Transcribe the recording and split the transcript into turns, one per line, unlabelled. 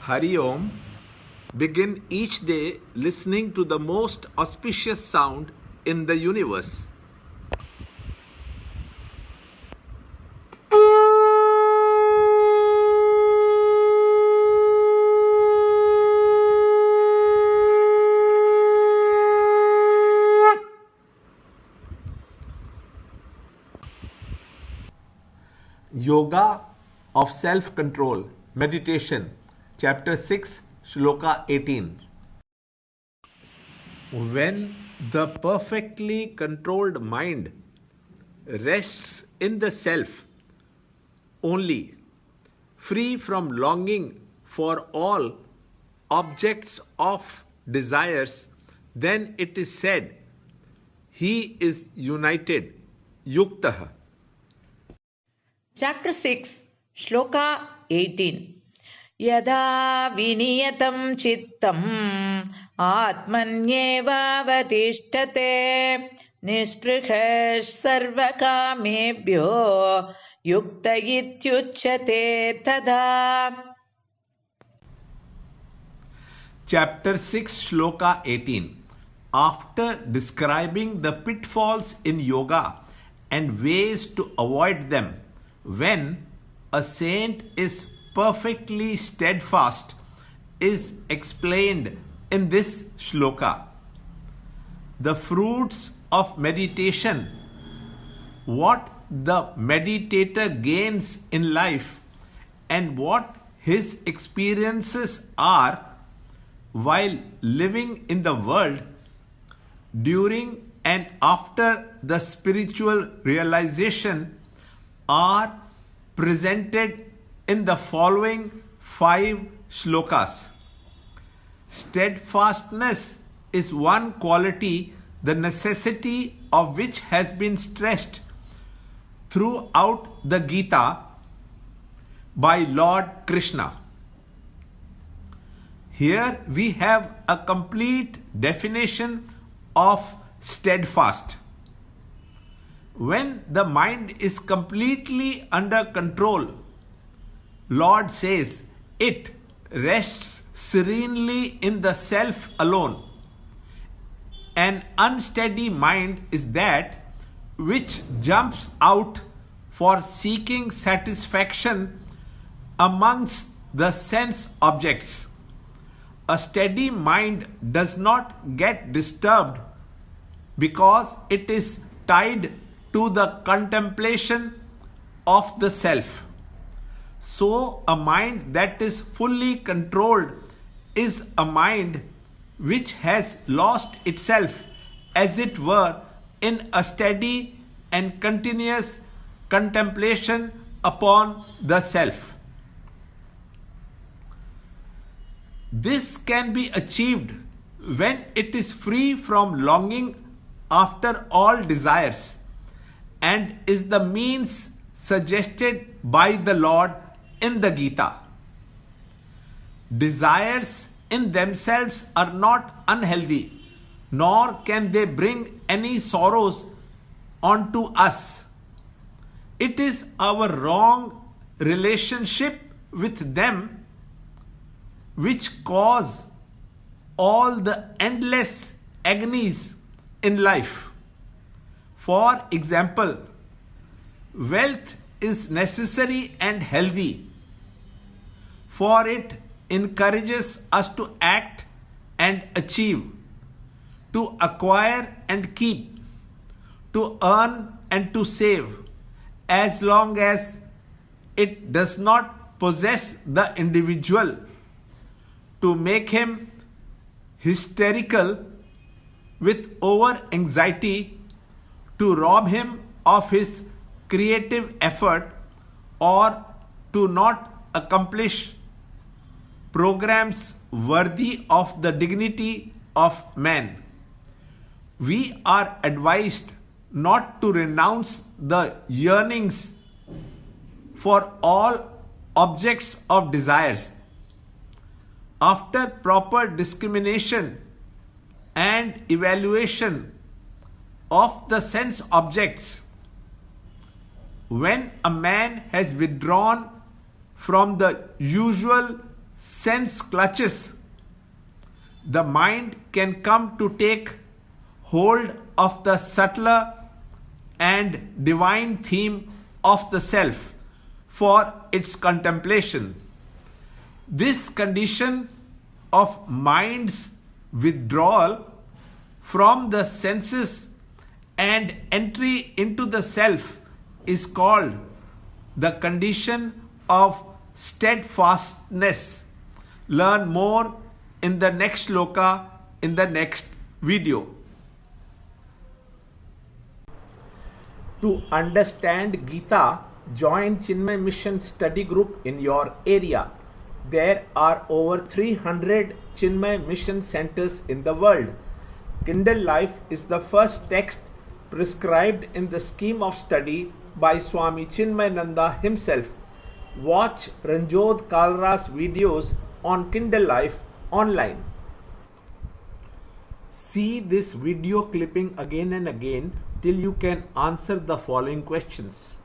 Hari Om. Begin each day listening to the most auspicious sound in the universe. Yoga of Self-Control, Meditation, Chapter 6, Shloka 18. When the perfectly controlled mind rests in the self only, free from longing for all objects of desires, then it is said, he is united, yuktah.
Chapter 6, Shloka 18. Yada viniyatam chittam atmanyevavadishtate nispruhesh sarvakamebhyo yukta ityuchyate tada.
Chapter 6, Shloka 18. After describing the pitfalls in yoga and ways to avoid them, when a saint is perfectly steadfast, is explained in this shloka. The fruits of meditation, what the meditator gains in life, and what his experiences are while living in the world, during and after the spiritual realization, are presented in the following 5 shlokas. Steadfastness is one quality, the necessity of which has been stressed throughout the Gita by Lord Krishna. Here we have a complete definition of steadfast. When the mind is completely under control, Lord says it rests serenely in the self alone. An unsteady mind is that which jumps out for seeking satisfaction amongst the sense objects. A steady mind does not get disturbed because it is tied to the contemplation of the self. So, a mind that is fully controlled is a mind which has lost itself, as it were, in a steady and continuous contemplation upon the self. This can be achieved when it is free from longing after all desires, and is the means suggested by the Lord in the Gita. Desires in themselves are not unhealthy, nor can they bring any sorrows onto us. It is our wrong relationship with them which cause all the endless agonies in life. For example, wealth is necessary and healthy, for it encourages us to act and achieve, to acquire and keep, to earn and to save, as long as it does not possess the individual, to make him hysterical with over anxiety, to rob him of his creative effort, or to not accomplish programs worthy of the dignity of man. We are advised not to renounce the yearnings for all objects of desires. After proper discrimination and evaluation of the sense objects, when a man has withdrawn from the usual sense clutches, the mind can come to take hold of the subtler and divine theme of the self for its contemplation. This condition of mind's withdrawal from the senses and entry into the self is called the condition of steadfastness. Learn more in the next shloka in the next video. To understand Gita, join Chinmaya Mission study group in your area. There are over 300 Chinmaya Mission centers in the world. Kindle Life is the first text prescribed in the scheme of study by Swami Chinmayananda himself. Watch Ranjot Kalra's videos on Kindle Life online. See this video clipping again and again till you can answer the following questions.